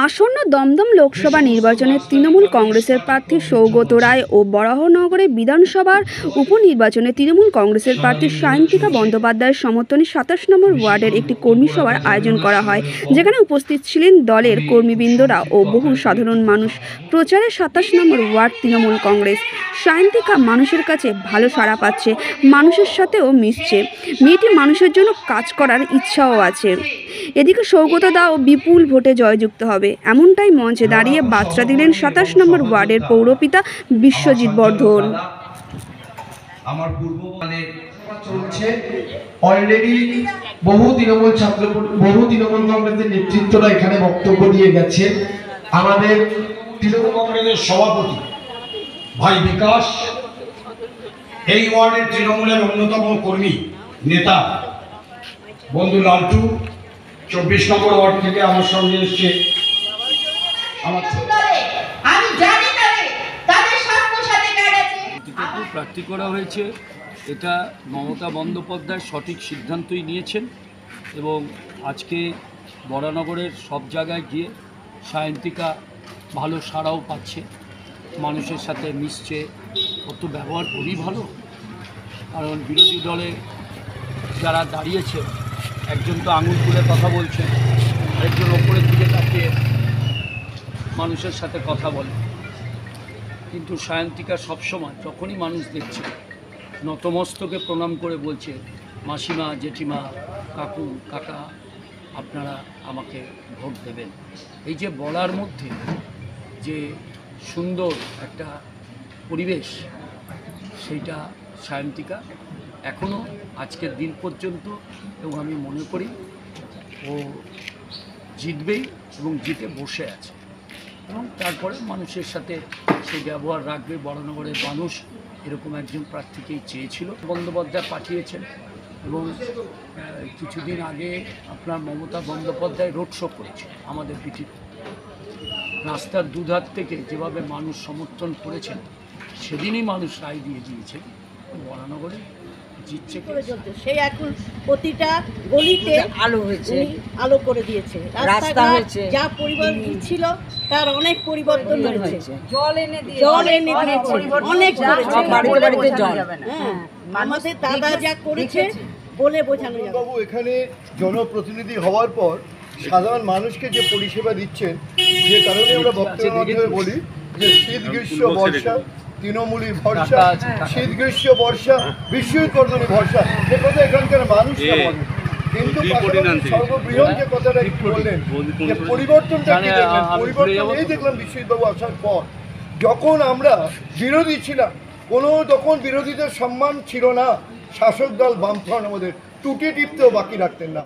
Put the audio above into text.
আসন্ন দমদম লোকসভা নির্বাচনে তৃণমূল কংগ্রেসের প্রার্থী সৌগত রায় ও বরাহনগরে বিধানসভার উপনির্বাচনে তৃণমূল কংগ্রেসের প্রার্থী সায়ন্তিকা বন্দ্যোপাধ্যায়ের সমর্থনে ২৭ নম্বর ওয়ার্ডের একটি কর্মী সভার আয়োজন করা হয়, যেখানে উপস্থিত ছিলেন দলের কর্মীবৃন্দরা ও বহু সাধারণ মানুষ। প্রচারে ২৭ নম্বর ওয়ার্ড তৃণমূল কংগ্রেস। সায়ন্তিকা মানুষের কাছে ভালো সাড়া পাচ্ছে, মানুষের সাথেও মিশছে। মেয়েটি মানুষের জন্য কাজ করার ইচ্ছাও আছে। এদিকে সৌগত দাও বিপুল ভোটে জয়যুক্ত হবে, এমনটাই মঞ্চে দাঁড়িয়ে বার্তা দিলেন ২৭ নম্বর ওয়ার্ডের পৌরপিতা বিশ্বজিৎ বর্ধন। আমার পূর্ব চলছে অলরেডি বহু তৃণমূল কংগ্রেসের নেতৃত্বরা এখানে বক্তব্য দিয়ে গেছে। আমাদের তৃণমূল কংগ্রেসের সভাপতি ভাই বিকাশ, এই ওয়ার্ডের তৃণমূলের অন্যতম কর্মী নেতা বন্ধু লালটু ২৪ নম্বর ওয়ার্ড থেকে আমার সঙ্গে এসছে। প্রার্থী করা হয়েছে, এটা মমতা বন্দ্যোপাধ্যায় সঠিক সিদ্ধান্তই নিয়েছেন এবং আজকে বরানগরের সব জায়গায় গিয়ে সায়ন্তিকা ভালো সাড়াও পাচ্ছে, মানুষের সাথে মিশছে। কত ব্যবহার খুবই ভালো, কারণ বিরোধী দলে যারা দাঁড়িয়েছে একজন তো আঙুল তুলে কথা বলছে, আরেকজন ওপরের দিকে তাকিয়ে মানুষের সাথে কথা বলে। কিন্তু সায়ন্তিকা সবসময় যখনই মানুষ দেখছে নতমস্তকে প্রণাম করে বলছে, মাসিমা, জেঠিমা, কাকু, কাকা, আপনারা আমাকে ভোট দেবেন। এই যে বলার মধ্যে যে সুন্দর একটা পরিবেশ, সেইটা সায়ন্তিকা এখনও আজকের দিন পর্যন্ত, এবং আমি মনে করি ও জিতবেই এবং জিতে বসে আছে এবং তারপরে মানুষের সাথে সেই ব্যবহার রাখবে। বরানগরের মানুষ এরকম একজন প্রার্থীকেই চেয়েছিল। বন্দ্যোপাধ্যায় পাঠিয়েছেন এবং কিছুদিন আগে আপনার মমতা বন্দ্যোপাধ্যায় রোড শো করেছে আমাদের পিটিতে। রাস্তার দুধার থেকে যেভাবে মানুষ সমর্থন করেছেন, সেদিনই মানুষ রায় দিয়ে দিয়েছে বরানগরে জিতছে। সেই এখন প্রতিটা গলিতে আলো হয়েছে, আলো করে দিয়েছে, রাস্তা হয়েছে, যা পরিবর্তন ছিল তার অনেক পরিবর্তন হয়েছে। জল এনে দিয়েছে, অনেক বাড়িতে জল। আমাদের দাদা যা করেছে বলে বোঝানো যাবে। বাবু এখানে জনপ্রতিনিধি হওয়ার পর সাধারণ মানুষকে যে পরিষেবা দিচ্ছেন, যে কারণে আমরা বক্তব্যের মাধ্যমে বলি যে শীত গ্রীষ্ম বর্ষা তৃণমূলী ভরসা, শীত গ্রীষ্ম বর্ষা বিশ্বজিৎ বর্ধনী ভরসা, যে কথা এখানকার মানুষরা বলেন। কিন্তু সর্ববৃহৎ যে কথাটা বললেন যে পরিবর্তনটা কি দেখলেন, পরিবর্তন এই দেখলাম বিশ্বজিৎবাবু আসার পর। যখন আমরা বিরোধী ছিলাম, তখন বিরোধীদের সম্মান ছিল না, শাসক দল বামফ্রন্ট আমাদের টুটি টিপতেও বাকি রাখতেন না।